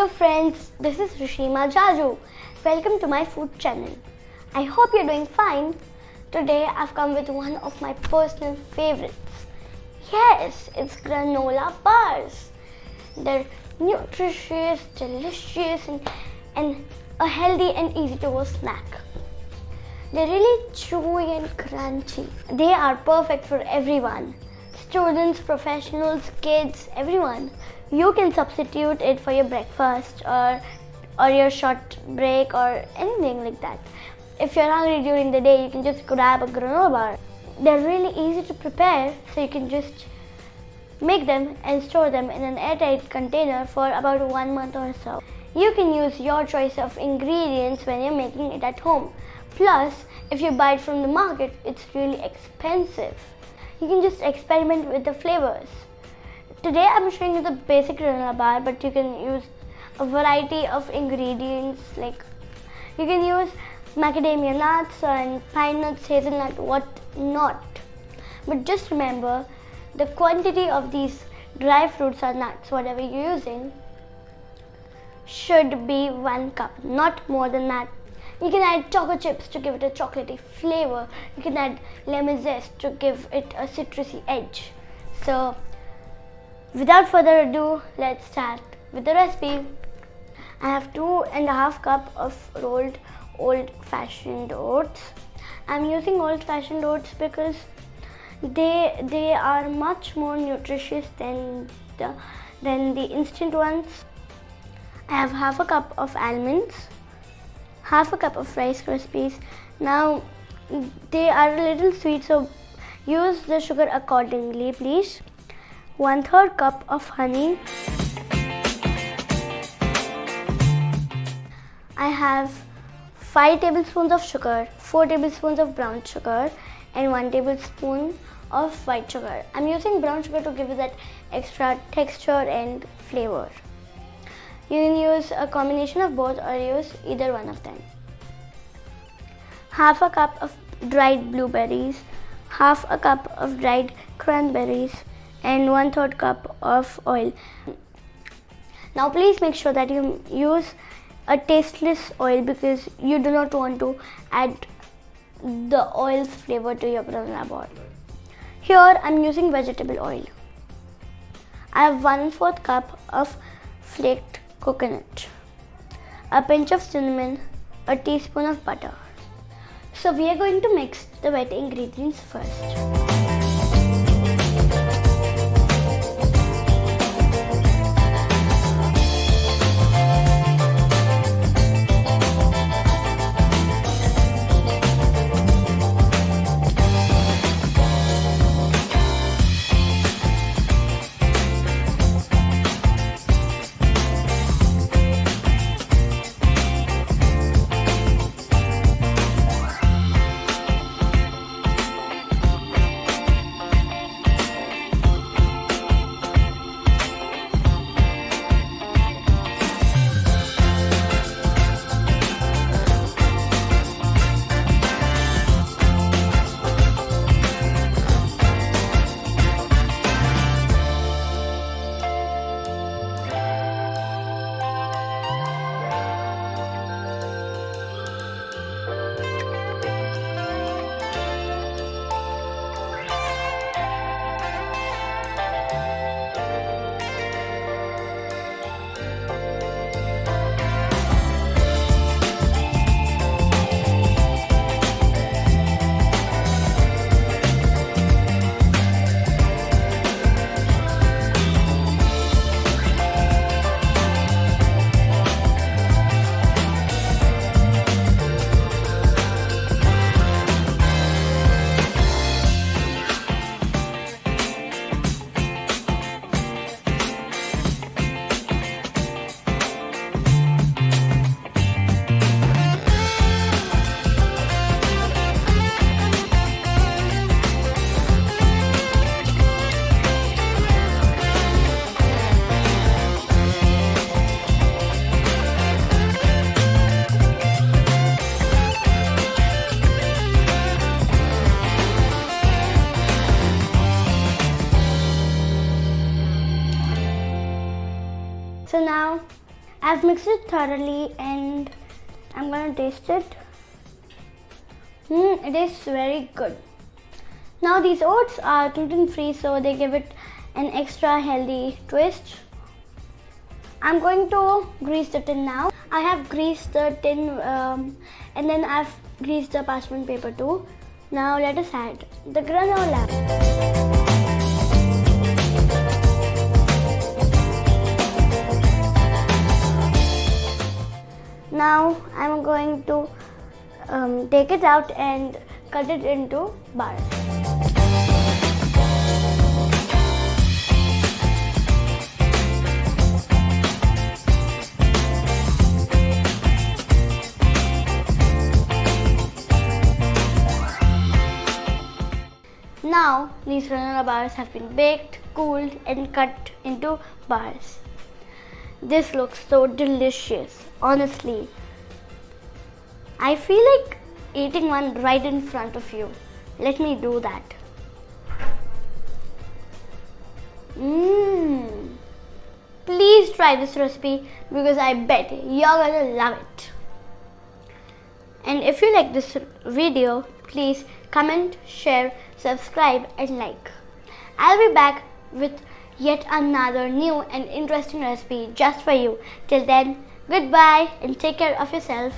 Hello friends, this is Rishima Jaju. Welcome to my food channel. I hope you're doing fine. Today I've come with one of my personal favorites. Yes, it's Granola Bars. They're nutritious, delicious and a healthy and easy to go snack. They're really chewy and crunchy. They are perfect for everyone. Students, professionals, kids, everyone. You can substitute it for your breakfast or your short break or anything like that. If you're hungry during the day, you can just grab a granola bar. They're really easy to prepare, so you can just make them and store them in an airtight container for about 1 month or so. You can use your choice of ingredients when you're making it at home. Plus, if you buy it from the market, it's really expensive. You can just experiment with the flavors. Today I'm showing you the basic granola bar, but you can use a variety of ingredients, like you can use macadamia nuts and pine nuts, hazelnut, what not. But just remember, the quantity of these dry fruits or nuts, whatever you're using, should be 1 cup, not more than that. You can add chocolate chips to give it a chocolatey flavor. You can add lemon zest to give it a citrusy edge. So, without further ado, let's start with the recipe. I have 2.5 cups of rolled old-fashioned oats. I'm using old-fashioned oats because they are much more nutritious than the instant ones. I have half a cup of almonds, half a cup of Rice Krispies. Now they are a little sweet, so use the sugar accordingly, please. 1/3 cup of honey. I have 5 tablespoons of sugar, 4 tablespoons of brown sugar and 1 tablespoon of white sugar. I'm using brown sugar to give you that extra texture and flavor. You can use a combination of both or use either one of them. Half a cup of dried blueberries, half a cup of dried cranberries and 1/3 cup of oil. Now please make sure that you use a tasteless oil because you do not want to add the oil's flavor to your granola bar. Here I'm using vegetable oil. I have 1/4 cup of flaked coconut, a pinch of cinnamon, a teaspoon of butter. So we are going to mix the wet ingredients first. So now I've mixed it thoroughly and I'm gonna taste it. It is very good. Now these oats are gluten free, so they give it an extra healthy twist. I'm going to grease the tin now. I have greased the tin and then I've greased the parchment paper too. Now let us add the granola. Now I'm going to take it out and cut it into bars. Now these granola bars have been baked, cooled and cut into bars. This looks so delicious, honestly. I feel like eating one right in front of you. Let me do that. Please try this recipe because I bet you're gonna love it. And if you like this video, please comment, share, subscribe and like. I'll be back with yet another new and interesting recipe just for you. Till then, goodbye and take care of yourself.